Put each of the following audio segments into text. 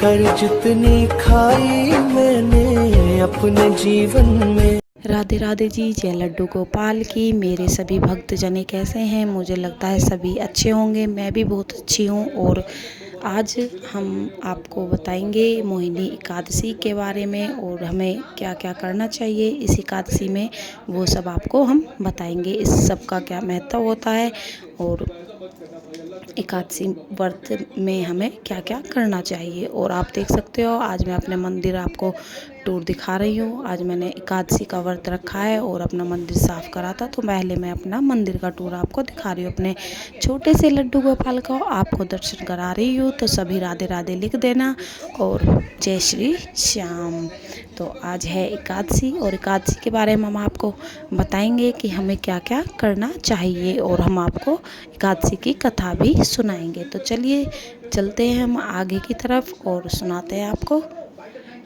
कर जितनी खाई मैंने अपने जीवन में। राधे राधे जी, जय लड्डू गोपाल की। मेरे सभी भक्तजन कैसे हैं? मुझे लगता है सभी अच्छे होंगे। मैं भी बहुत अच्छी हूँ। और आज हम आपको बताएंगे मोहिनी एकादशी के बारे में और हमें क्या क्या करना चाहिए इस एकादशी में, वो सब आपको हम बताएंगे। इस सब का क्या महत्व होता है और एकादशी व्रत में हमें क्या क्या करना चाहिए। और आप देख सकते हो आज मैं अपने मंदिर आपको टूर दिखा रही हूँ। आज मैंने एकादशी का व्रत रखा है और अपना मंदिर साफ़ करा था, तो पहले मैं अपना मंदिर का टूर आपको दिखा रही हूँ। अपने छोटे से लड्डू गोपाल का आपको दर्शन करा रही हूँ। तो सभी राधे राधे लिख देना और जय श्री श्याम। तो आज है एकादशी और एकादशी के बारे में हम आपको बताएंगे कि हमें क्या क्या करना चाहिए और हम आपको एकादशी की कथा भी सुनाएंगे। तो चलिए चलते हैं हम आगे की तरफ और सुनाते हैं आपको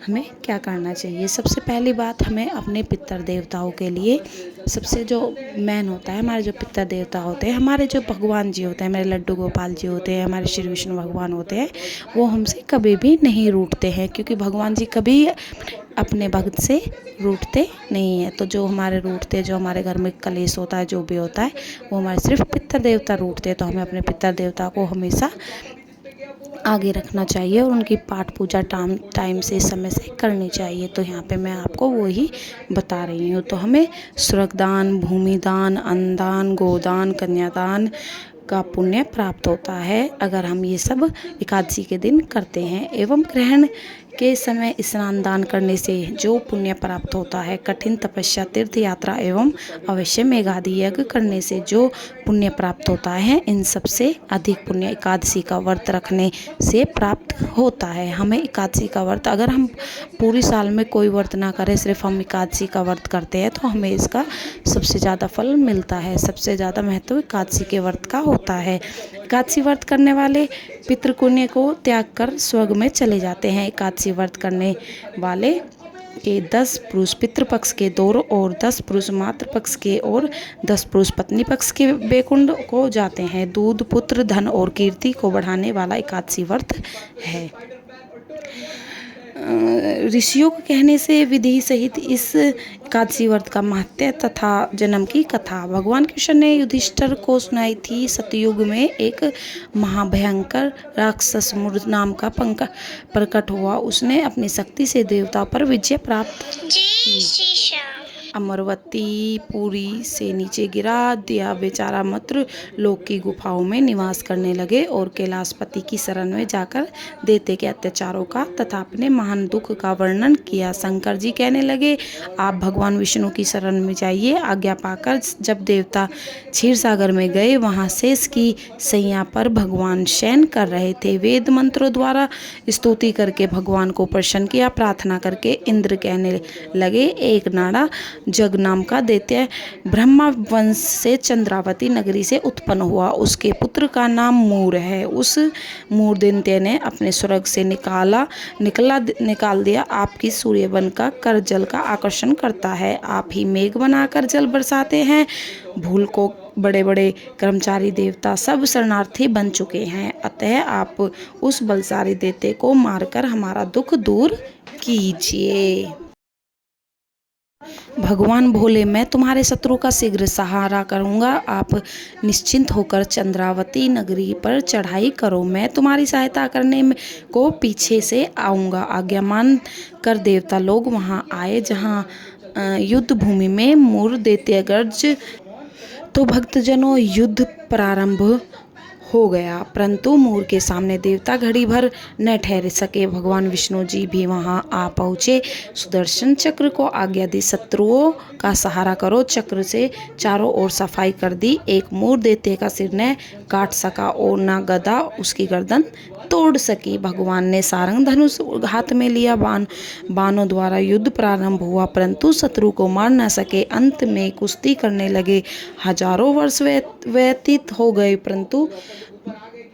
हमें क्या करना चाहिए। सबसे पहली बात, हमें अपने पितर देवताओं के लिए सबसे जो मेन होता है, हमारे जो पितर देवता होते हैं, हमारे जो भगवान जी होते हैं, हमारे लड्डू गोपाल जी होते हैं, हमारे श्री विष्णु भगवान होते हैं, वो हमसे कभी भी नहीं रूठते हैं, क्योंकि भगवान जी कभी अपने भक्त से रूठते नहीं हैं। तो जो हमारे रूठते, जो हमारे घर में कलेश होता है, जो भी होता है, वो हमारे सिर्फ पितर देवता रूठते हैं। तो हमें अपने पितर देवता को हमेशा आगे रखना चाहिए और उनकी पाठ पूजा टाइम से, समय से करनी चाहिए। तो यहाँ पे मैं आपको वो ही बता रही हूँ। तो हमें स्वर्गदान, भूमिदान, अन्नदान, गोदान, कन्यादान का पुण्य प्राप्त होता है अगर हम ये सब एकादशी के दिन करते हैं। एवं ग्रहण के समय स्नान दान करने से जो पुण्य प्राप्त होता है, कठिन तपस्या, तीर्थ यात्रा एवं अवश्य मेघादि यज्ञ करने से जो पुण्य प्राप्त होता है, इन सबसे अधिक पुण्य एकादशी का व्रत रखने से प्राप्त होता है। हमें एकादशी का व्रत, अगर हम पूरी साल में कोई व्रत ना करें, सिर्फ हम एकादशी का व्रत करते हैं, तो हमें इसका सबसे ज़्यादा फल मिलता है। सबसे ज़्यादा महत्व एकादशी के व्रत का होता है। एकादशी व्रत करने वाले पितृपुण्य को त्याग कर स्वर्ग में चले जाते हैं। एकादशी व्रत करने वाले के 10 पुरुष पितृपक्ष के 2 और 10 पुरुष मातृपक्ष के और 10 पुरुष पत्नी पक्ष के वैकुंठ को जाते हैं। दूध, पुत्र, धन और कीर्ति को बढ़ाने वाला एकादशी व्रत है। ऋषियों के कहने से विधि सहित इस एकादशी व्रत का महत्व तथा जन्म की कथा भगवान कृष्ण ने युधिष्ठिर को सुनाई थी। सतयुग में एक महाभयंकर राक्षस मूर्ध नाम का प्रकट हुआ। उसने अपनी शक्ति से देवता पर विजय प्राप्त की। अमरवती पुरी से नीचे गिरा दिया। बेचारा मत्र लोक की गुफाओं में निवास करने लगे और कैलाशपति की शरण में जाकर देवते के अत्याचारों का तथा अपने महान दुख का वर्णन किया। शंकर जी कहने लगे, आप भगवान विष्णु की शरण में जाइए। आज्ञा पाकर जब देवता क्षीर सागर में गए, वहां शेष की सैया पर भगवान शयन कर रहे थे। वेद मंत्रों द्वारा स्तुति करके भगवान को प्रसन्न किया। प्रार्थना करके इंद्र कहने लगे, एक नाड़ा जग नाम का दैत्य ब्रह्मा वंश से चंद्रावती नगरी से उत्पन्न हुआ। उसके पुत्र का नाम मूर है। उस मूर दैत्य ने अपने स्वर्ग से निकाल दिया। आपकी सूर्य बनकर कर जल का आकर्षण करता है। आप ही मेघ बनाकर जल बरसाते हैं। भूल को बड़े बड़े कर्मचारी देवता सब शरणार्थी बन चुके हैं। अतः आप उस बलशाली दैत्य को मारकर हमारा दुख दूर कीजिए। भगवान भोले, मैं तुम्हारे शत्रु का शीघ्र सहारा करूंगा। आप निश्चिंत होकर चंद्रावती नगरी पर चढ़ाई करो। मैं तुम्हारी सहायता करने को पीछे से आऊंगा। आज्ञा मान कर देवता लोग वहां आए, जहां युद्ध भूमि में मूर दैत्य गर्ज। तो भक्तजनों, युद्ध प्रारंभ हो गया, परंतु मूर के सामने देवता घड़ी भर न ठहर सके। भगवान विष्णु जी भी वहां आ पहुँचे। सुदर्शन चक्र को आज्ञा दी, शत्रुओं का सहारा करो। चक्र से चारों ओर सफाई कर दी। एक मूर दैत्य का सिर न काट सका और न गदा उसकी गर्दन तोड़ सकी। भगवान ने सारंग धनुष हाथ में लिया। बाणों द्वारा युद्ध प्रारंभ हुआ, परंतु शत्रु को मार न सके। अंत में कुश्ती करने लगे। हजारों वर्ष व्यतीत हो गए,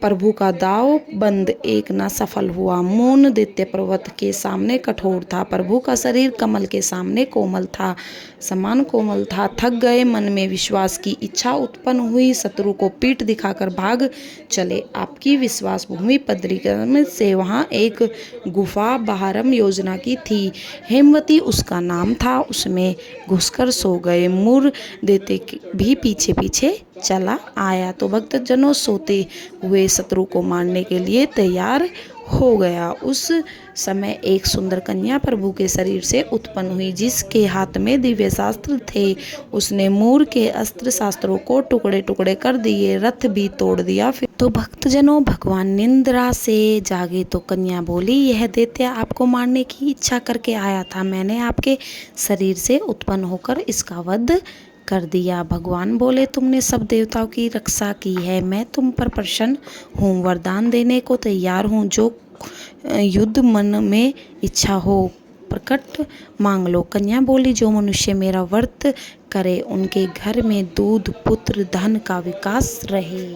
प्रभु का दाव बंद एक न सफल हुआ। मौन दैत्य पर्वत के सामने कठोर था, प्रभु का शरीर कमल के सामने कोमल था, समान कोमल था। थक गए, मन में विश्वास की इच्छा उत्पन्न हुई, शत्रु को पीठ दिखाकर भाग चले। आपकी विश्वास भूमि पद्रिक्रम से वहाँ एक गुफा बहारम योजना की थी, हेमवती उसका नाम था, उसमें घुसकर सो गए। मूर देते भी पीछे पीछे चला आया तो भक्तजनों सोते हुए शत्रु को मारने के लिए तैयार हो गया। उस समय एक सुंदर कन्या प्रभु के शरीर से उत्पन्न हुई, जिसके हाथ में दिव्य शास्त्र थे। उसने मूर के अस्त्र शास्त्रों को टुकड़े टुकड़े कर दिए, रथ भी तोड़ दिया। फिर तो भक्तजनों भगवान निंद्रा से जागे तो कन्या बोली, यह दैत्य आपको मारने की इच्छा करके आया था, मैंने आपके शरीर से उत्पन्न होकर इसका वध कर दिया। भगवान बोले, तुमने सब देवताओं की रक्षा की है, मैं तुम पर प्रसन्न हूँ, वरदान देने को तैयार हूँ। जो युद्ध मन में इच्छा हो प्रकट मांग लो। कन्या बोली, जो मनुष्य मेरा व्रत करे उनके घर में दूध पुत्र धन का विकास रहे,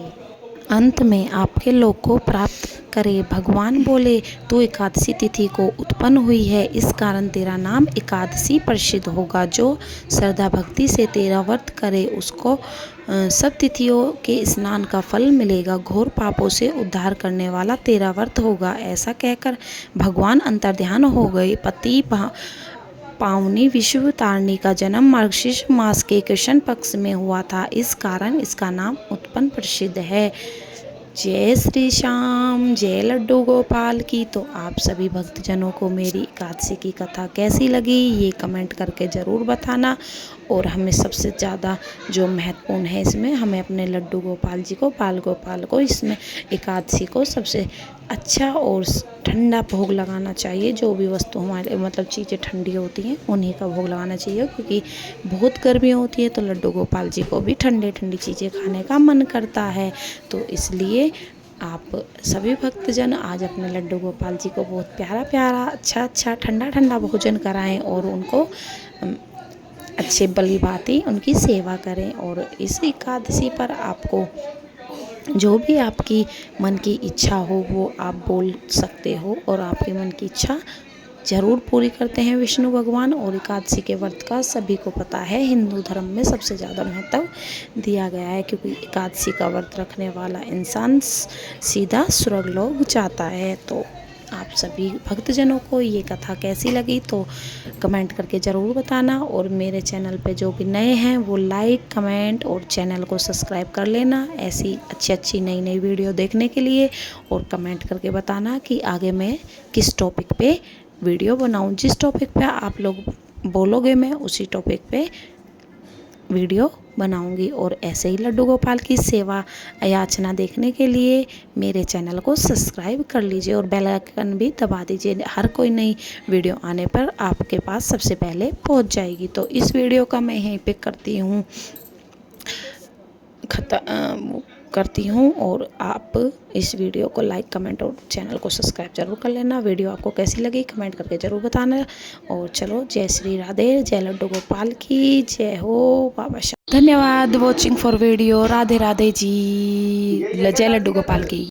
अंत में आपके लोक को प्राप्त करे। भगवान बोले, तू एकादशी तिथि को उत्पन्न हुई है, इस कारण तेरा नाम एकादशी प्रसिद्ध होगा। जो श्रद्धा भक्ति से तेरा व्रत करे उसको सब तिथियों के स्नान का फल मिलेगा। घोर पापों से उद्धार करने वाला तेरा व्रत होगा। ऐसा कहकर भगवान अंतर्ध्यान हो गए। पति पावनी विश्व तारणी का जन्म मार्गशीर्ष मास के कृष्ण पक्ष में हुआ था, इस कारण इसका नाम उत्पन्न प्रसिद्ध है। जय श्री श्याम, जय लड्डू गोपाल की। तो आप सभी भक्तजनों को मेरी एकादशी की कथा कैसी लगी ये कमेंट करके ज़रूर बताना। और हमें सबसे ज़्यादा जो महत्वपूर्ण है इसमें, हमें अपने लड्डू गोपाल जी को, बाल गोपाल को इसमें एकादशी को सबसे अच्छा और ठंडा भोग लगाना चाहिए। जो भी वस्तु हमारे मतलब चीज़ें ठंडी होती हैं उन्हीं का भोग लगाना चाहिए, क्योंकि बहुत गर्मी होती है तो लड्डू गोपाल जी को भी ठंडी ठंडी चीज़ें खाने का मन करता है। तो इसलिए आप सभी भक्तजन आज अपने लड्डू गोपाल जी को बहुत प्यारा प्यारा अच्छा ठंडा ठंडा भोजन कराएं और उनको अच्छे भली भांति उनकी सेवा करें। और इस एकादशी पर आपको जो भी आपकी मन की इच्छा हो वो आप बोल सकते हो, और आपके मन की इच्छा ज़रूर पूरी करते हैं विष्णु भगवान। और एकादशी के व्रत का सभी को पता है, हिंदू धर्म में सबसे ज़्यादा महत्व दिया गया है, क्योंकि एकादशी का व्रत रखने वाला इंसान सीधा स्वर्ग लोक जाता है। तो आप सभी भक्तजनों को ये कथा कैसी लगी तो कमेंट करके ज़रूर बताना। और मेरे चैनल पे जो भी नए हैं वो लाइक कमेंट और चैनल को सब्सक्राइब कर लेना, ऐसी अच्छी नई वीडियो देखने के लिए। और कमेंट करके बताना कि आगे मैं किस टॉपिक पे वीडियो बनाऊं। जिस टॉपिक पे आप लोग बोलोगे मैं उसी टॉपिक पे वीडियो बनाऊंगी। और ऐसे ही लड्डू गोपाल की सेवा याचना देखने के लिए मेरे चैनल को सब्सक्राइब कर लीजिए और बेल आइकन भी दबा दीजिए। हर कोई नई वीडियो आने पर आपके पास सबसे पहले पहुंच जाएगी। तो इस वीडियो का मैं यहीं पे करती हूँ और आप इस वीडियो को लाइक कमेंट और चैनल को सब्सक्राइब जरूर कर लेना। वीडियो आपको कैसी लगी कमेंट करके ज़रूर बताना। और चलो, जय श्री राधे, जय लड्डू गोपाल की जय हो बाबा श्याम। धन्यवाद watching for video. Radhe Radhe ji, जय लड्डू गोपाल की।